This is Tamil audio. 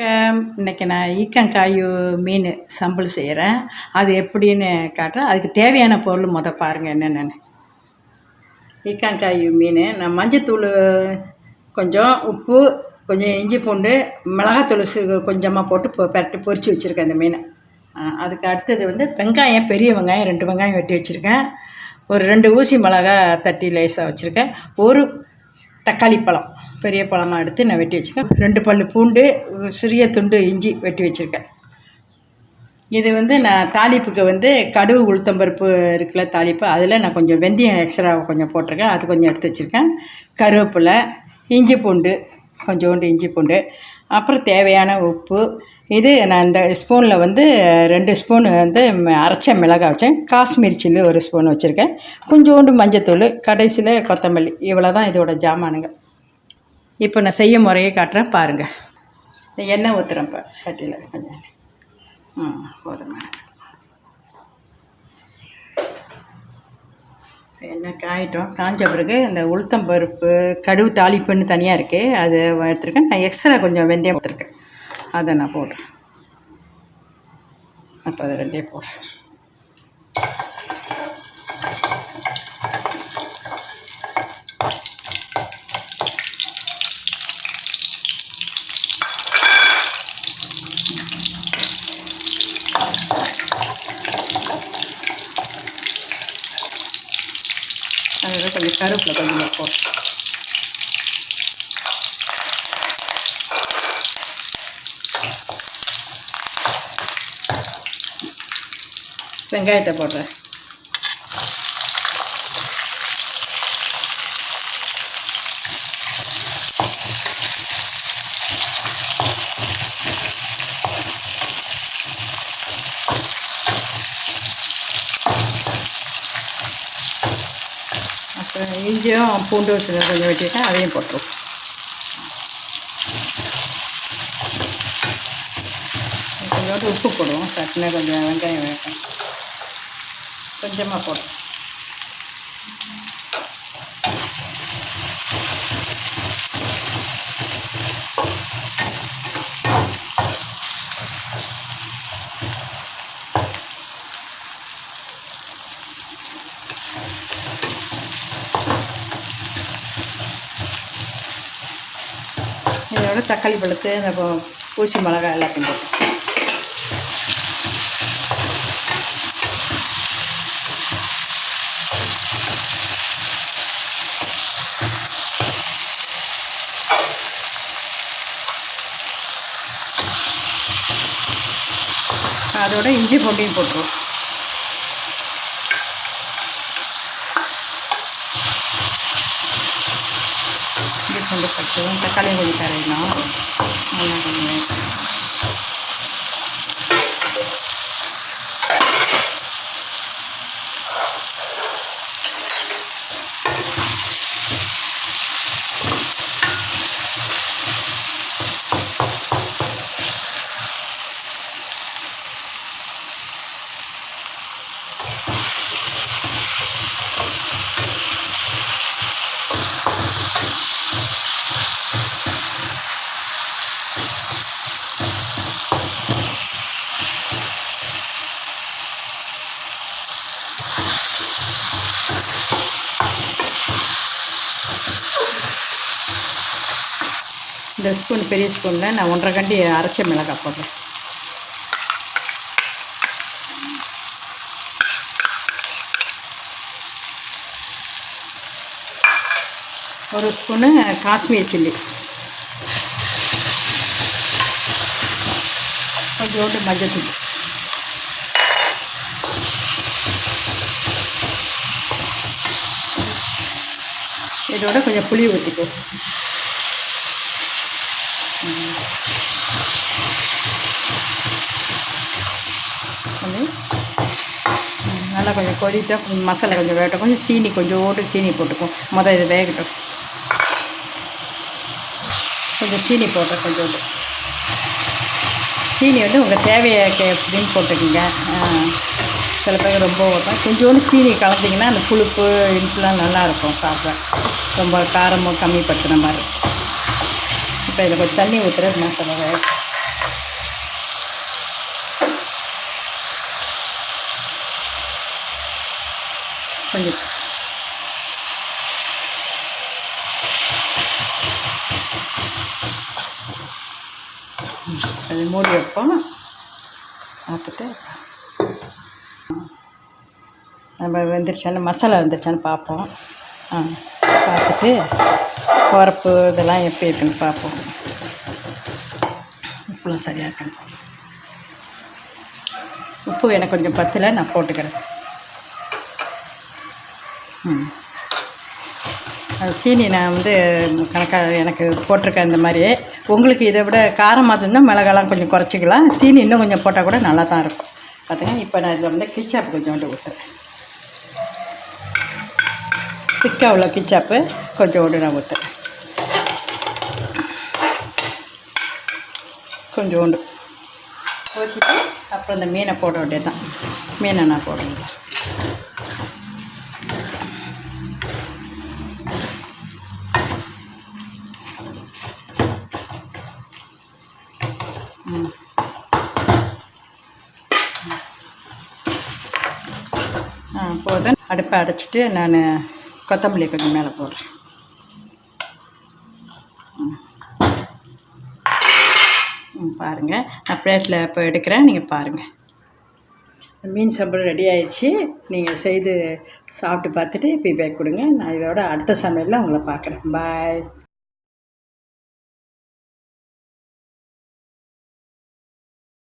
இன்னைக்கு நான் ஈக்கங்காய் மீன் சம்பல் செய்கிறேன். அது எப்படின்னு காட்டுறேன். அதுக்கு தேவையான பொருள் பாருங்கள் என்னென்னு. ஈக்கங்காய் மீன் நான் மஞ்சத்தூள் கொஞ்சம், உப்பு கொஞ்சம், இஞ்சி பூண்டு, மிளகாத்தூள் கொஞ்சமாக போட்டு பரட்டி பொரித்து வச்சுருக்கேன் இந்த மீனை. அதுக்கு அடுத்தது வெங்காயம், பெரிய வெங்காயம் 2 வெங்காயம் வெட்டி வச்சுருக்கேன். ஒரு 2 ஊசி மிளகா தட்டி லேசாக வச்சுருக்கேன். ஒரு தக்காளி பழம் பெரிய பழமாக எடுத்து நான் வெட்டி வச்சுருக்கேன். 2 பல் பூண்டு, சிறிய துண்டு இஞ்சி வெட்டி வச்சுருக்கேன். இது நான் தாளிப்புக்கு கடுகு உளுத்தம்பருப்பு இருக்குல்ல தாளிப்பு, அதில் நான் கொஞ்சம் வெந்தயம் எக்ஸ்ட்ரா கொஞ்சம் போட்டிருக்கேன். அது கொஞ்சம் எடுத்து வச்சுருக்கேன். கருவேப்பிலை, இஞ்சி பூண்டு, கொஞ்சோண்டு இஞ்சி பூண்டு, அப்புறம் தேவையான உப்பு. இது நான் இந்த ஸ்பூனில் 2 ஸ்பூன் அரைச்ச மிளகாய் வச்சேன். காஷ்மீர் சில்லி 1 ஸ்பூன் வச்சுருக்கேன். கொஞ்சோண்டு மஞ்சத்தூள், கடைசியில் கொத்தமல்லி. இவ்வளோ தான் இதோட ஜாமானுங்க. இப்போ நான் செய்ய முறையை காட்டுறேன் பாருங்கள். எண்ணெய் ஊற்றுறேன் இப்போ சட்டியில் கொஞ்சம். போதுங்க. எண்ணெய் காய்ஞ்ச பிறகு இந்த உளுத்தம்பருப்பு கடுகு தாளிப்புன்னு தனியாக இருக்குது, அது எடுத்துருக்கேன். நான் எக்ஸ்ட்ரா கொஞ்சம் வெந்தயம் எடுத்துருக்கேன், அதை நான் போடுறேன். அப்போ அதை 2 போடுறேன். அதில் கொஞ்சம் கருவேப்பிலை கொஞ்சம் போட்டு வெங்காயத்தை போடுறேன். அப்புறம் இஞ்சியும் பூண்டு கொஞ்சம் வெட்டிட்டேன், அதையும் போட்டுருவோம். கொஞ்சோண்டு உப்பு போடுவோம். சட்டுன்னு கொஞ்சம் வெங்காயம் வேணும், கொஞ்சமாக போடுவோம். இதோட தக்காளி பழுத்து இந்த ஊசி மிளகாய் எல்லாத்தையும் போட்டு அதோட இஞ்சி பூண்டையும் போட்டுருவோம். இஞ்சி பூண்டு பச்சதும் தக்காளியும் கொஞ்சம் கரையணும். நல்லா கொஞ்சம் இந்த ஸ்பூன் பெரிய ஸ்பூனில் நான் 1.5 கண்டி அரைச்ச மிளகாய் போடுறேன். ஒரு ஸ்பூனு காஷ்மீர் சில்லி, கொஞ்சோண்டு மஞ்சத்தூள், இதோட கொஞ்சம் புளி ஊற்றிக்கோ. நல்லா கொஞ்சம் கொதிட்டா மசாலா கொஞ்சம் வேகட்டும். கொஞ்சம் சீனி, கொஞ்சோண்டு சீனி போட்டுக்கும். இது வேகட்டும். கொஞ்சம் சீனி போட்டேன். கொஞ்சோண்டு சீனி உங்கள் தேவையை எப்படின்னு போட்டுக்கோங்க. சில பேர் ரொம்ப ஓட்டும். கொஞ்சோண்டு சீனி கலந்திங்கன்னா அந்த புளிப்பு இனிப்புலாம் நல்லாயிருக்கும் சாப்பிட. ரொம்ப காரமும் கம்மிப்படுத்துகிற மாதிரி. இப்போ இதில் கொஞ்சம் தண்ணி ஊற்றுற மசாலா கொஞ்சம் அது மூடி வைப்போம். பார்த்துட்டு நம்ம வெந்துருச்சான்னு மசாலா வெந்துருச்சான்னு பார்ப்போம். பார்த்துட்டு உரப்பு இதெல்லாம் எப்படி இருக்குன்னு பார்ப்போம். உப்புலாம் சரியாக இருக்குன்னு உப்பு எனக்கு கொஞ்சம் பத்தலை, நான் போட்டுக்கிறேன். சீனி நான் வந்து கணக்காக எனக்கு போட்டிருக்கேன். இந்த மாதிரி உங்களுக்கு இதை விட காரமாக இருந்தால் மிளகாலாம் கொஞ்சம் குறைச்சிக்கலாம். சீனி இன்னும் கொஞ்சம் போட்டால் கூட நல்லா தான் இருக்கும். பார்த்துங்க, இப்போ நான் இதில் வந்து கிச்சாப்பு கொஞ்சோண்டு ஊற்றுறேன். திக்காக உள்ள கிச்சாப்பு கொஞ்சோண்டு நான் ஊற்றுறேன். கொஞ்சோண்டு ஊற்றிட்டு அப்புறம் இந்த மீனை போட வேண்டியது தான். மீனை நான் போடுறேன். போதும். அடுப்பை அடைச்சிட்டு நான் கொத்தமல்லி கொஞ்சம் மேலே போடுறேன். பாருங்கள், நான் பிளேட்டில் இப்போ எடுக்கிறேன், நீங்கள் பாருங்கள். மீன் சம்பளம் ரெடி ஆயிடுச்சு. நீங்கள் செய்து சாப்பிட்டு பார்த்துட்டு ஃபீட்பேக் கொடுங்க. நான் இதோட அடுத்த சமையலில் உங்களை பார்க்குறேன். பாய்.